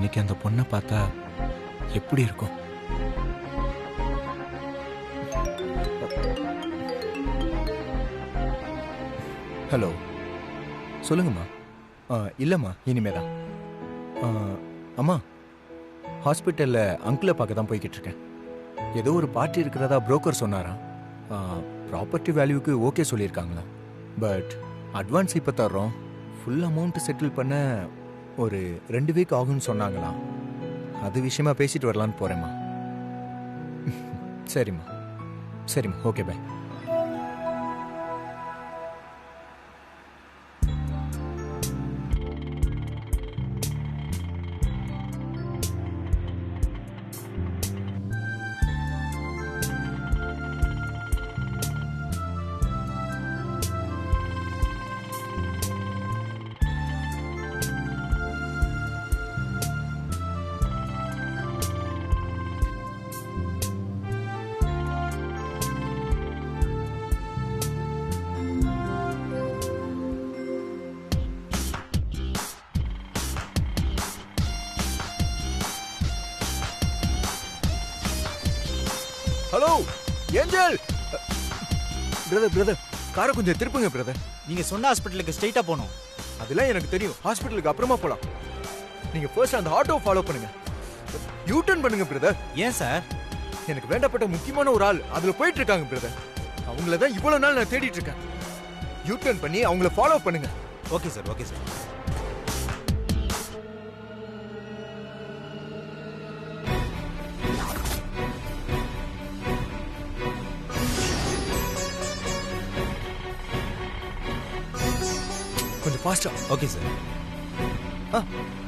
இன்னைக்கு அந்த பொண்ணை பார்த்தா எப்படி இருக்கும்? ஹலோ, சொல்லுங்கம்மா. இல்லைம்மா, இனிமேதான். அம்மா, ஹாஸ்பிட்டலில் அங்கிளை பார்க்க தான் போய்கிட்டு இருக்கேன். ஏதோ ஒரு பார்ட்டி இருக்கிறதா புரோக்கர் சொன்னாராம். ப்ராப்பர்ட்டி வேல்யூக்கு ஓகே சொல்லியிருக்காங்களா. பட் அட்வான்ஸ் இப்போ தர்றோம், ஃபுல் அமௌண்ட் செட்டில் பண்ண ஒரு 2 வீக் ஆகும்னு சொன்னாங்களாம். அது விஷயமா பேசிட்டு வரலான்னு போகிறேம்மா. சரிம்மா, சரிம்மா, okay, bye. Hello angel brother, brother, காரை கொஞ்சம் திருப்புங்க பிரதர். நீங்க சொன்ன ஹாஸ்பிட்டலுக்கு ஸ்ட்ரைட்டா போகணும். அதெல்லாம் எனக்கு தெரியும். ஹாஸ்பிட்டலுக்கு அப்புறமா போலாம். நீங்க ஃபர்ஸ்ட் அந்த ஆட்டோ ஃபாலோ பண்ணுங்க. யூ டர்ன் பண்ணுங்க பிரதர். ஏன் சார்? எனக்கு வேண்டப்பட்ட முக்கியமான ஒரு ஆள் அதுல போயிட்டு இருக்காங்க பிரதர். அவங்கள தான் இவ்வளவு நாள் நான் தேடிட்டு இருக்கேன். யூ டர்ன் பண்ணி அவங்கள ஃபாலோ பண்ணுங்க. Okay sir, okay sir. கொஞ்சம் ஃபாஸ்டா. Okay sir.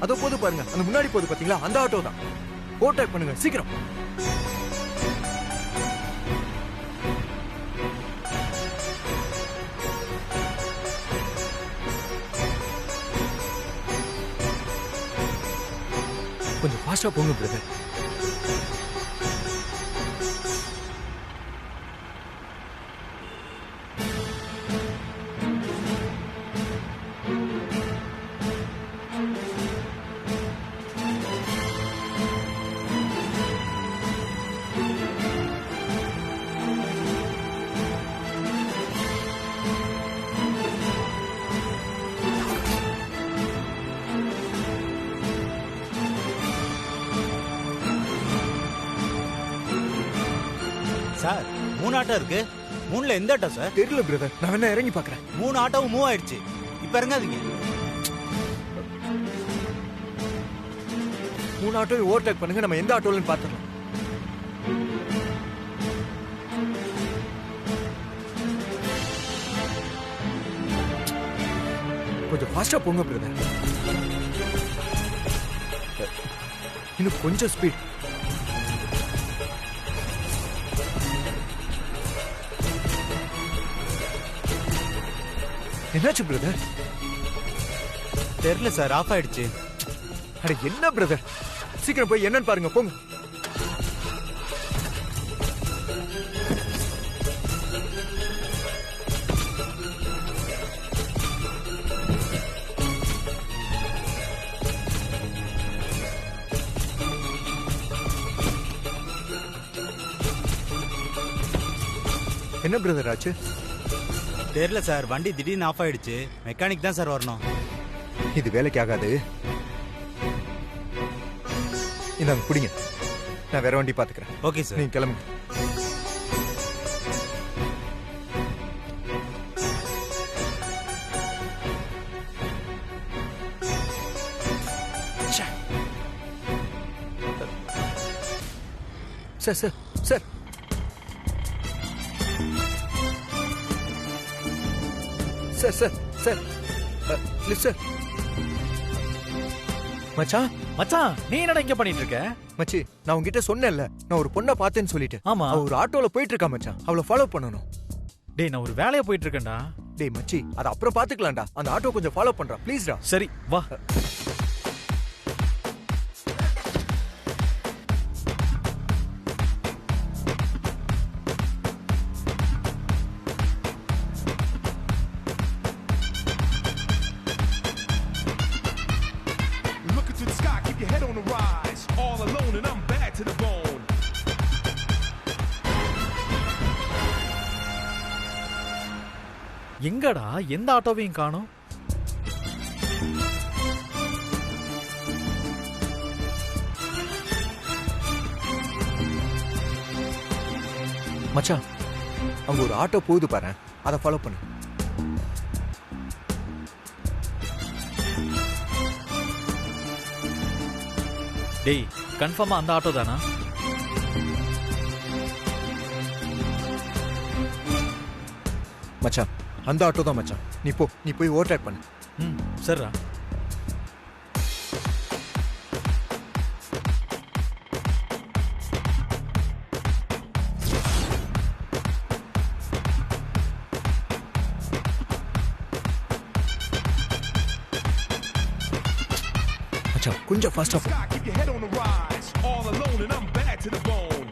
அதோ போது பாருங்க, அந்த முன்னாடி போது பாத்தீங்களா, அந்த ஆட்டோ தான். ஓவர்டேக் பண்ணுங்க சீக்கிரம். கொஞ்சம் ஃபாஸ்டா போங்க பிரதர். சார், 3 ஆட்டோ இருக்கு. 3ல எந்த ஆட்டோ சார்? தெரியல பிரதர், நான் வேணா இறங்கி பாக்குறேன். 3 ஆட்டோவும் மூவ் ஆயிடுச்சு. இப்ப இறங்காதீங்க. 3 ஆட்டோவை ஓவர்டேக் பண்ணுங்க, நம்ம எந்த ஆட்டோலன்னு பாத்துக்கலாம். கொஞ்சம் ஃபாஸ்டா போங்க பிரதர். இன்னும் கொஞ்சம் ஸ்பீட். என்னாச்சு பிரதர்? தெரியல சார், ஆஃப் ஆயிடுச்சு. அட என்ன பிரதர், சீக்கிரம் போய் என்னன்னு பாருங்க, போங்க. என்ன பிரதர் ஆச்சு? தெரியல சார், வண்டி திடீர்னு ஆஃப் ஆயிடுச்சு. மெக்கானிக் தான் சார் வரணும். இது வேலைக்கு ஆகாது. இந்தாங்க குடிங்க, நான் வேற வண்டி பாத்துக்கிறேன். Okay sir. நீங்க கிளம்புங்க. Sir, sir, sir, sir, sir, sir, please sir. மச்சான், மச்சான், நீ என்னடா இங்க பண்ணிட்டு இருக்க? மச்சி, நான் உங்ககிட்ட சொன்னேன்ல, நான் ஒரு பொண்ணை பார்த்தேன்னு சொல்லிட்டு. ஆமா. அவ ஒரு ஆட்டோல போயிட்டு இருக்கா மச்சான், அவளை ஃபாலோ பண்ணணும். டேய், நான் ஒரு வேலையா போயிட்டு இருக்கேன்டா. டேய் மச்சி, அத அப்புறம் பாத்துக்கலாம்டா. அந்த ஆட்டோ கொஞ்சம் ஃபாலோ பண்றா ப்ளீஸ்டா. சரி வா. Looking to the sky, keep your head on the rise. எங்கடா எந்த ஆட்டோவையும் காணோம்? மச்சான், அங்க ஒரு ஆட்டோ போகுது பாரு, அதை ஃபாலோ பண்ணு. டேய், கன்ஃபார்மா அந்த ஆட்டோ தானா? மச்சான், அந்த ஆட்டோ தான் மச்சான். நீ போய் ஓவர்டேக் பண்ணு. ம், சரிடா. மச்சான், கொஞ்சம் ஃபாஸ்டா போ. Keep your head on the rise. All alone and I'm bad to the bone.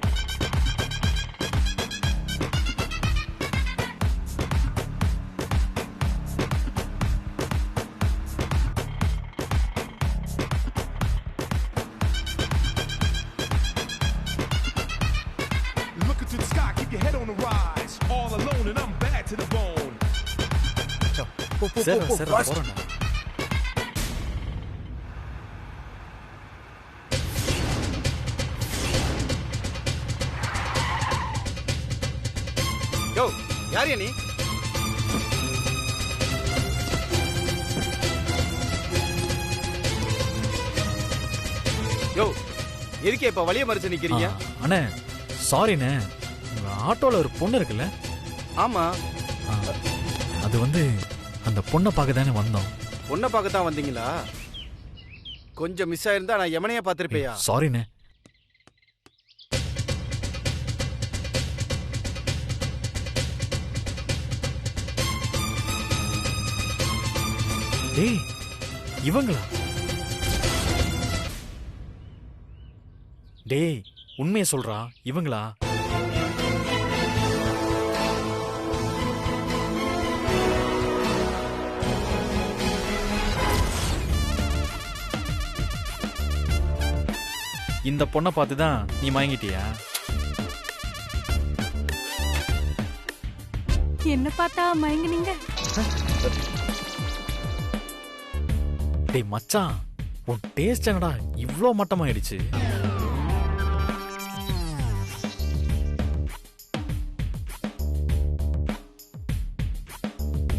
Look into the sky, keep your head on the rise. All alone and I'm bad to the bone. மச்சான், போ போ சரிடா, போ சரிடா, fast. போறேன்டா. யோ, யார் நீ? யோ, எதுக்கே இப்ப வழிய மறிச்சு நிக்கிறீங்க? அண்ணே, சாரிண்ணே. உங்க ஆட்டோல ஒரு பொண்ணு இருக்குல்ல? ஆமா, ஆ, அது வந்து அந்த பொண்ணை பார்க்க தானே வந்தோம். பொண்ணை பார்க்கத்தான் வந்தீங்களா? கொஞ்சம் மிஸ் ஆயிருந்தா நான் எமனையா பார்த்திருப்பேயா? சாரிண்ணே. டேய், இவங்களா? டேய், உண்மையை சொல்றா, இவங்களா? இந்த பொண்ணை பார்த்துதான் நீ மயங்கிட்டியா? என்ன பார்த்தா மயங்குனீங்க? டேய் மச்சான், உன் டேஸ்ட் என்னடா இவ்ளோ மட்டமாயிடுச்சு?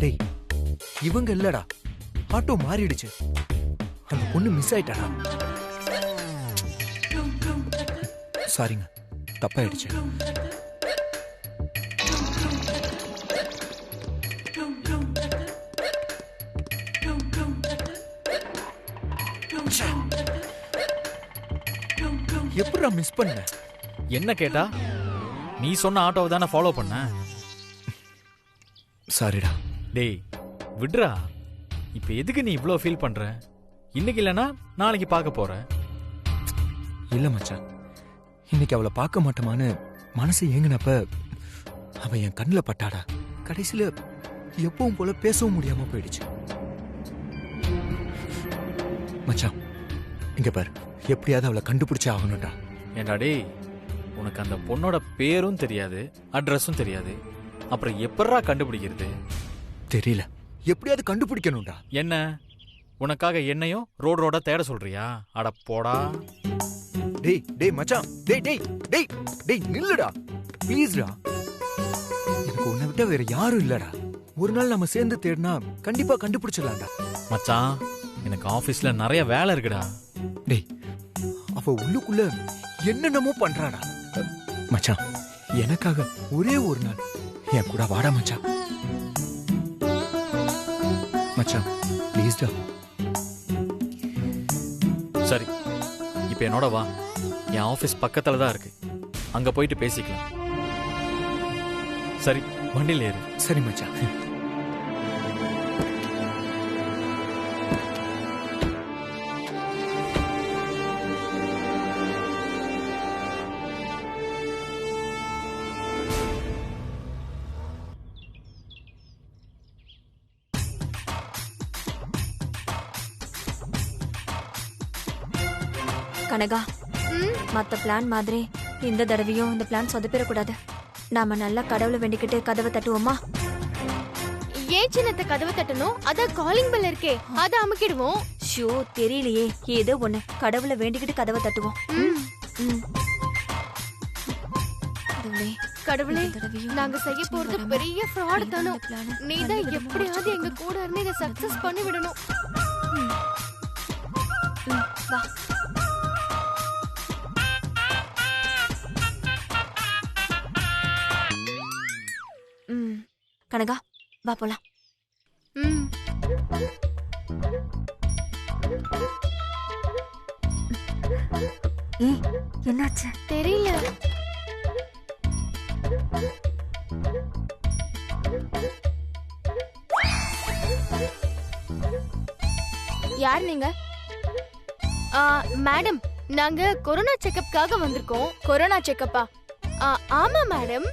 டேய், இவங்க இல்லடா, ஆட்டோ மாறிடுச்சு. அந்த பொண்ணு மிஸ் ஆயிட்டாடா. சாரிங்க, தப்பாயிடுச்சு. எப்படிடா மிஸ் பண்ண? என்ன கேட்டா? நீ சொன்ன ஆட்டோவை தானே ஃபாலோ பண்ண. சாரிடா. டேய் விட்ரா, இப்ப எதுக்கு நீ இவ்ளோ ஃபீல் பண்ற? இன்னைக்கு இல்லனா நாளைக்கு பார்க்க போற. இல்ல மச்சான், இன்னைக்கு அவளை பார்க்க மாட்டோமான்னு மனசு ஏங்கினப்ப அவ என் கண்ணில் பட்டாடா. கடைசியில எப்பவும் போல பேசவும் முடியாம போயிடுச்சு. மச்சான், இங்க பாரு, எப்படியாவது அவளை கண்டுபிடிச்சே ஆகணும்டா. ஏண்டா டேய், உனக்கு அந்த பொண்ணோட பேரும் தெரியாது, அட்ரஸும் தெரியாது, அப்புறம் எப்படா கண்டுபிடிக்கிறது? தெரியல, எப்படியாவது கண்டுபிடிக்கணும்டா. என்ன, உனக்காக என்னையும் ரோடு ரோடா தேட சொல்றியா? அட போடா. டேய் டேய் மச்சான், டேய் டேய் டேய் டேய் நில்லுடா ப்ளீஸ்டா. எனக்கு உன்னை விட்டா வேற யாரும் இல்லடா. ஒரு நாள் நம்ம சேர்ந்து தேடினா கண்டிப்பா கண்டுபிடிச்சிடலாம்டா. மச்சான், எனக்கு ஆபீஸ்ல நிறைய வேலை இருக்குடா. டேய், அவ உள்ளுக்குள்ள என்னென்னமோ பண்றாடா. மச்சான், எனக்காக ஒரே ஒரு நாள் என் கூட வாடா மச்சான். மச்சான் ப்ளீஸ்டா. சரி, இப்ப என்னோட வா. என் ஆபீஸ் பக்கத்துல தான் இருக்கு, அங்க போயிட்டு பேசிக்கலாம். சரி, வண்டியில் ஏறு. சரி மச்சான். கனகா, மத்த பிளான் மாதிரி இந்த தடவையும் இந்த பிளான் சொதப்பிடக்கூடாது. நாம நல்லா கடவுளை வேண்டிக்கிட்டு கதவை தட்டுவோமா? ஏன் சின்னத்த கதவை தட்டணும்? அதான் காலிங் பெல் இருக்கே, அத அமுக்கிடுவோம். ஷோ தெரியலையே, ஏதோ ஒண்ணு. கடவுளை வேண்டிக்கிட்டு கதவை தட்டுவோம். ம். ம். கடவுளே, கடவுளே, இந்த தடவையும் நாங்க செய்ய போறது வராம பெரிய ஃப்ராட் தானோ. இந்த plan நீதான் நல்ல விதமா எப்படியாவது எங்க கூட இருந்து இதை சக்சஸ் பண்ணி விடணும். வா. கனகா, வா போலாம். ம். ஏய், என்னாச்சு? தெரியல. யார் நீங்க? மேடம், நாங்க கொரோனா செக்கப்காக வந்திருக்கோம். கொரோனா செக்கப்பா? ஆமா மேடம்.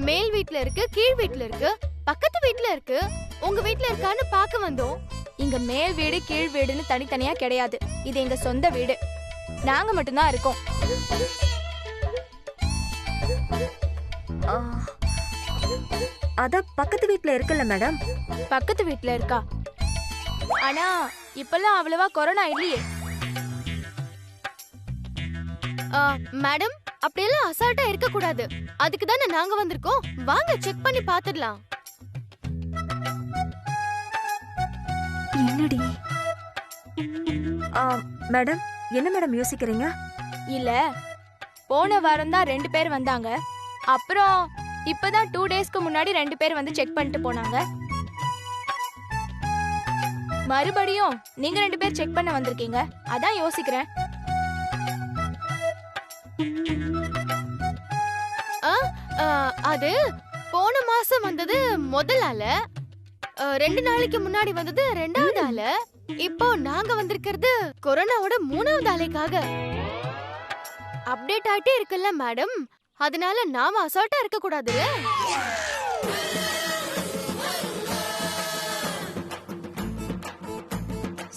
மேல் வீட்ல இருக்கு, கீழ் வீட்ல இருக்கு, பக்கத்து வீட்ல இருக்கு. உங்க வீட்ல இருக்கான்னு பார்க்க வந்தோம். இங்க மேல் வீடு கீழ் வீடுன்னு தனித்தனியா கிடையாது. இது எங்க சொந்த வீடு. நாங்க மட்டும்தான் இருக்கோம். அத பக்கத்து வீட்ல இருக்குல்ல மேடம். பக்கத்து வீட்ல இருக்கா? ஆனா இப்பெல்லாம் அவ்வளவா கொரோனா இல்லையே. மேடம், அப்படியெல்லாம் அசால்ட்டா இருக்க கூடாது. அதுக்கு தானே நாங்க வந்திருக்கோம். வாங்க செக் பண்ணி பாத்துடலாம். என்னடி? மேடம், என்ன மேடம் யோசிக்கிறீங்க? இல்ல, போன வாரம் தான் 2 பேர் வந்தாங்க. அப்புறம் இப்பதான் 2 டேஸ்க்கு முன்னாடி 2 பேர் வந்து செக் பண்ணிட்டு போனாங்க. மறுபடியும் நீங்க 2 பேர் செக் பண்ண வந்திருக்கீங்க. அதான் யோசிக்கிறேன். அது போன மாசம் வந்தது முதல் ஆள, 2 நாளைக்கு முன்னாடி வந்தது 2வது ஆள, இப்போ நாங்க வந்திருக்கிறது கொரோனாவோட 3வது ஆளைக்காக. அப்டேட் ஆயிட்டே இருக்குல்ல மேடம், அதனால நாம அசால்ட்டா இருக்க கூடாது.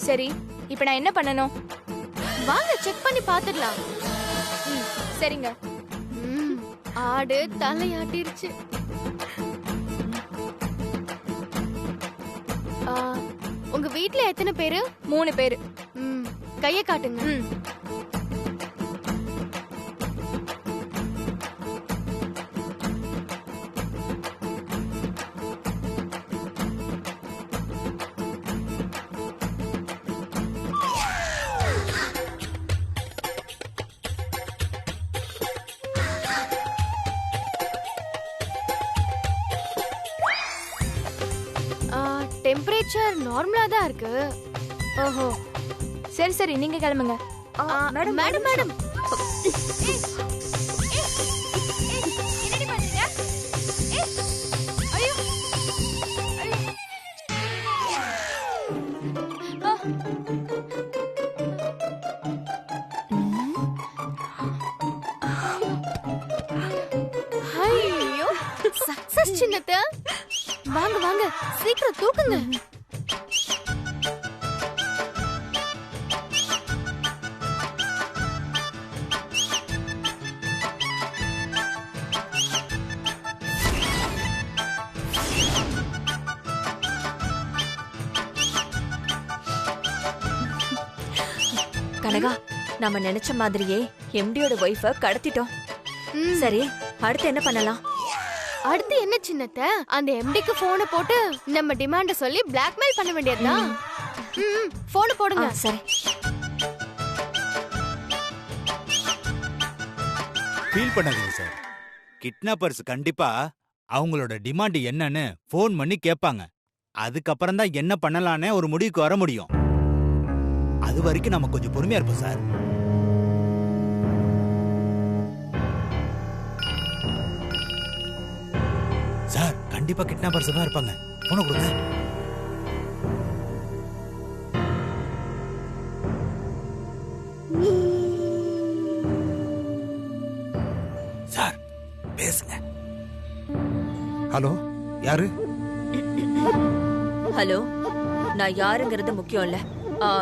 சரி, இப்போ நான் என்ன பண்ணணும்? வாங்க செக் பண்ணி பாத்துடலாம். சரிங்க. ஆடு தலையாட்டிருச்சு. உங்க வீட்ல எத்தனை பேரு? 3 பேரு. கைய காட்டுங்க. டெம்பரேச்சர் நார்மலா தான் இருக்கு. ஓஹோ, சரி சரி, நீங்க கிளம்புங்க. மேடம் மேடம் மேடம், ஐயோ, சக்சஸ் சின்னத்த. வாங்க வாங்க, சீக்கிரம் தூக்குங்க. கனகா, நம்ம நினைச்ச மாதிரியே எம்டியோட ஒய்ஃப கடத்திட்டோம். சரி, அடுத்து என்ன பண்ணலாம்? அடுத்து என்ன சின்னத்த, அந்த எம்டிக்கு போனை போட்டு நம்ம டிமாண்ட சொல்லி பிளாக்மெயில் பண்ண வேண்டியதுதான். போன் போடுங்க. சரி. ஃபீல் பண்ணாதீங்க சார். கிட்னாப்பர்ஸ் கண்டிப்பா அவங்களோட டிமாண்ட் என்னன்னு ஃபோன் பண்ணி கேட்பாங்க. அதுக்கப்புறம் தான் என்ன பண்ணலான்னு ஒரு முடிவுக்கு வர முடியும். அது வரைக்கும் நம்ம கொஞ்சம் பொறுமையா இருப்போம் சார். சார், கண்டிப்பா கிட்னாப்பர்ஸ் தான் இருப்பாங்க. போன கொடுங்க. சார், பேசுங்க. ஹலோ, யாரு? ஹலோ, நான் யாருங்கிறது முக்கியம் இல்ல.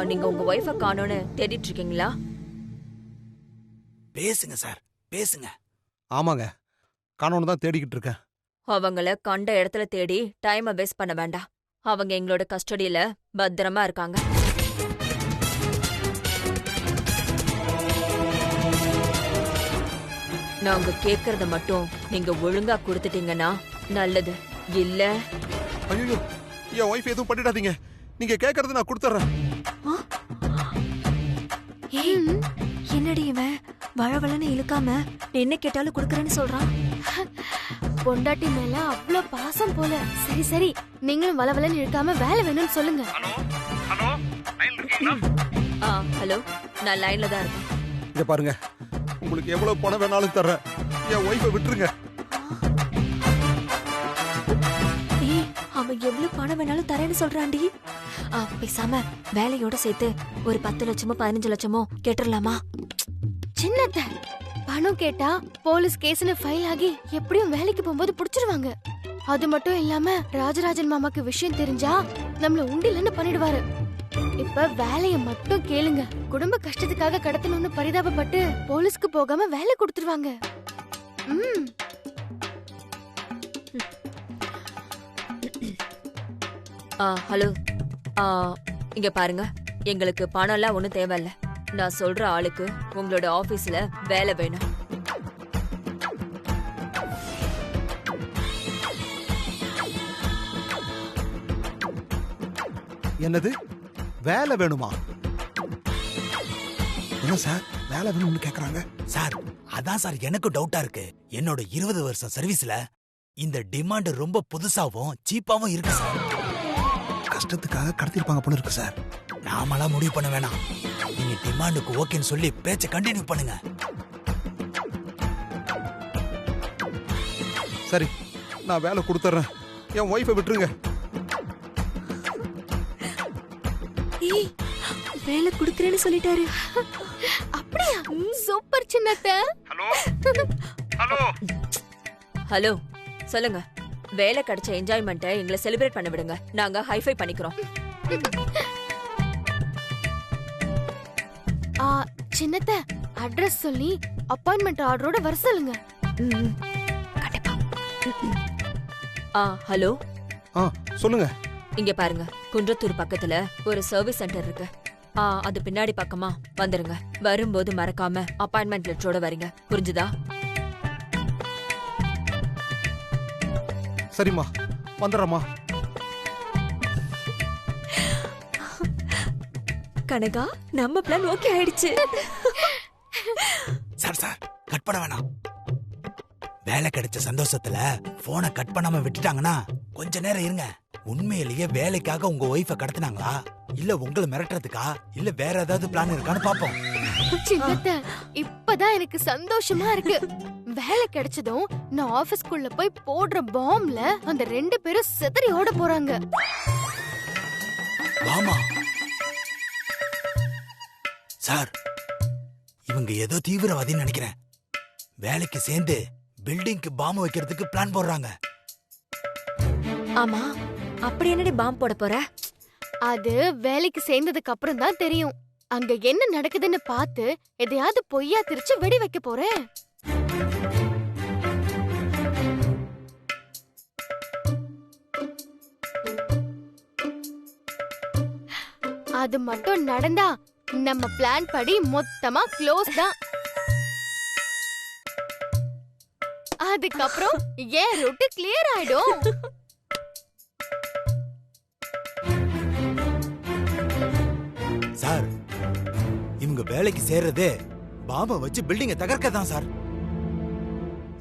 நீங்க உங்க ஒய்ஃப காணோன்னு தேடிட்டு இருக்கீங்களா? பேசுங்க சார், பேசுங்க. ஆமாங்க, காணோன்னு தான் தேடிக்கிட்டு இருக்கேன். அவங்கள கண்ட இடத்துல தேடி டைமை வேஸ்ட் பண்ண வேண்டாம். அவங்க எங்களோட கஸ்டடியில பத்திரமா இருக்காங்க. நாங்க கேக்குறத மட்டும் நீங்க ஒழுங்கா கொடுத்துட்டீங்கன்னா நல்லது. இல்ல ஐயோ, என் ஒய்ஃப் எதுவும் பண்ணிடாதீங்க. நீங்க கேக்குறது நான் கொடுத்துறேன். என்னடி இவன் வழவழன்னு இழுக்காம என்ன கேட்டாலும் குடுக்கறேன்னு சொல்றான். பொண்டாட்டி மேல அவ்ளோ பாசம் போல. சரி சரி, நீங்களும் வளவலன்னு இழுக்காம வேலை வேணும்னு சொல்லுங்க. ஹலோ, நான் லைன்ல தான் இருக்கேன். இங்க பாருங்க, உங்களுக்கு எவ்வளவு பணம் வேணாலும் தர்றேன். என் ஒய்ஃபை விட்டுருங்க. அவன் எவ்வளவு பணம் வேணாலும் தரேன்னு சொல்றான்டி. பேசாம வேலையோட சேர்த்து ஒரு 10 லட்சமோ 15 லட்சமோ கேட்டுடலாமா? சின்னத்த பணம் கேட்டா போலீஸ் கேஸ்னு ஃபைல் ஆகி எப்படியும் வேலைக்கு போகும்போது புடிச்சிருவாங்க. அது மட்டும் இல்லாம ராஜராஜன் மாமாக்கு விஷயம் தெரிஞ்சா நம்மள உண்டிலன்னு பண்ணிடுவாரு. இப்ப வேலைய மட்டும் கேளுங்க. குடும்ப கஷ்டத்துக்காக கடத்தணும்னு பரிதாபப்பட்டு போலீஸ்க்கு போகாம வேலை கொடுத்துருவாங்க. ஹலோ, இங்க பாருங்க, எங்களுக்கு பணம் எல்லாம் ஒண்ணும் தேவையில்ல. நான் சொல்ற ஆளுக்கு உங்களோட ஆபீஸ்ல வேலை வேணும். என்னது வேலை வேணுமா? என்ன சார் வேலை வேணும்னு கேக்குறாங்க? சார், அதான் சார் எனக்கு டவுட்டா இருக்கு. என்னோட 20 வருஷம் சர்வீஸ்ல இந்த டிமாண்ட் ரொம்ப புதுசாவும் சீப்பாவும் இருக்கு சார். கஷ்டத்துக்காக கடத்திருப்பாங்க போல இருக்கு சார். நாமளா முடிவு பண்ண வேணாம். நீங்க டிமாண்டுக்கு ஓகேன்னு சொல்லி பேச்ச கண்டினியூ பண்ணுங்க. சரி, நான் வேலை கொடுத்துறேன். என் ஒய்ஃபை விட்டுருங்க. வேலை குடுக்கறேன்னு சொல்லிட்டாரு. அப்படியா? சூப்பர் சின்னத்த. ஹலோ, சொல்லுங்க. வேலை கிடைச்ச என்ஜாய்மெண்ட்டை எங்களை செலிப்ரேட் பண்ண விடுங்க. நாங்க ஹைஃபை பண்ணிக்கிறோம். சின்னத்த, அட்ரஸ் சொல்லி அப்பாயின்மெண்ட் ஆர்டரோட வர சொல்லுங்க. கண்டிப்பா. ஹலோ, சொல்லுங்க. இங்க பாருங்க, குன்றத்தூர் பக்கத்துல ஒரு சர்வீஸ் சென்டர் இருக்கு. அது பின்னாடி பக்கமா வந்துருங்க. வரும்போது மறக்காம அப்பாயின்மெண்ட் லெட்டரோட வரீங்க. புரிஞ்சுதா? சரிம்மா, வந்துடுறேம்மா. கனகா, நம்ம பிளான் ஓகே ஆயிடுச்சு. சார் சார், கட் பண்ண வேணாம். வேலை கிடைச்ச சந்தோஷத்துல போனை கட் பண்ணாம விட்டுட்டாங்கன்னா கொஞ்ச நேரம் இருங்க. உண்மையிலேயே வேலைக்காக உங்க ஒய்ஃபை கடத்தினாங்களா, இல்ல உங்களை மிரட்டுறதுக்கா, இல்ல வேற ஏதாவது பிளான் இருக்கான்னு பாப்போம். சின்னத்த, இப்பதான் எனக்கு சந்தோஷமா இருக்கு. வேலை கிடைச்சதும் நான் ஆபீஸ்க்குள்ள போய் போடுற பாம்ல அந்த 2 பேரும் சிதறி ஓட போறாங்க. வாமா சார், இவங்க ஏதோ தீவிரவாதின்னு நினைக்கிறேன். வேலைக்கு சேர்ந்து பில்டிங்க்கு பாம்பு வைக்கிறதுக்கு பிளான் போடுறாங்க. ஆமா, அப்படி என்னடி பாம்பு போட போற? அது வேலைக்கு சேர்ந்ததுக்கு அப்புறம் தான் தெரியும். அங்க என்ன நடக்குதுன்னு பார்த்து எதையாவது பொய்யா திரிச்சு வெடி வைக்க போறேன். அது மட்டும் நடந்தா நம்ம பிளான் படி மொத்தமா க்ளோஸ் தான். அதுக்கப்புறம் ஏன் ரூட் கிளியர் ஆயிடும். சார், இவங்க வேலைக்கு சேர்றதே பாம்பை வச்சு பில்டிங்க தகர்க்க தான் சார்.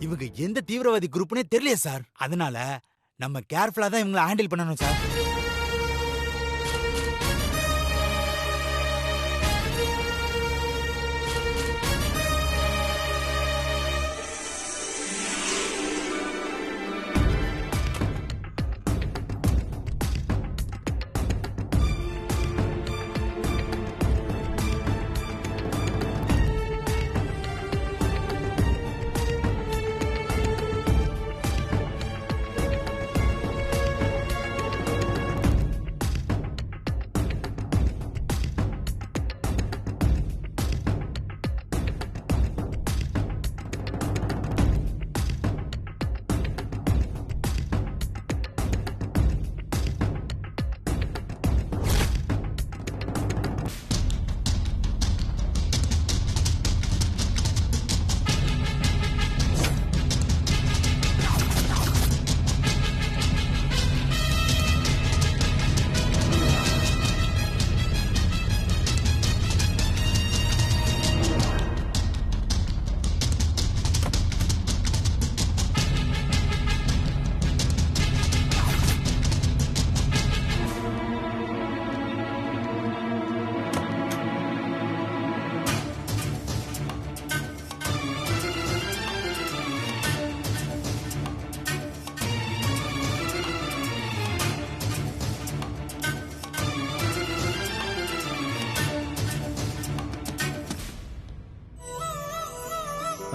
இவங்க எந்த தீவிரவாதி குரூப்னே தெரியல சார். அதனால நம்ம கேர்ஃபுல்லா தான் இவங்களை ஹேண்டில் பண்ணணும் சார்.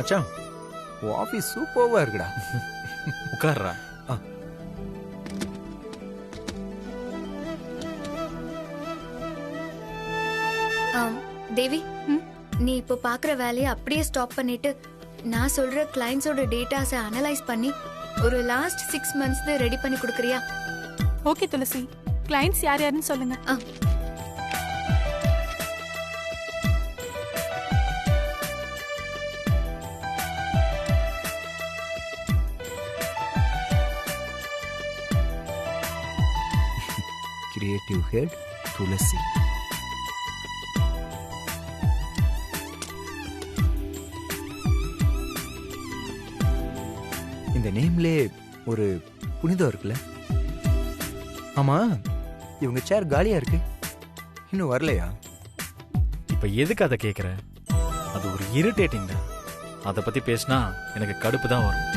மச்சான் உன் ஆஃபீஸ் சூப்பர்வா இருக்குடா. உட்கார்றா. தேவி, நீ இப்போ பாக்குற வேலையை அப்படியே ஸ்டாப் பண்ணிட்டு நான் சொல்ற கிளைண்ட்ஸோட டேட்டாஸை அனலைஸ் பண்ணி ஒரு லாஸ்ட் 6 months ரெடி பண்ணி கொடுக்குறியா? ஓகே துளசி, கிளைண்ட்ஸ் யார் யாருன்னு சொல்லுங்க. கிரியேட்டிவ் ஹெட் துளசி. இந்த நேம்லே ஒரு புனிதம் இருக்குல்ல? ஆமா, இவங்க சேர் காலியா இருக்கு, இன்னும் வரலையா? இப்ப எதுக்கு அதை கேக்குற? அது ஒரு இரிட்டேட்டிங் தான். அதை பத்தி பேசினா எனக்கு கடுப்பு தான் வரும்.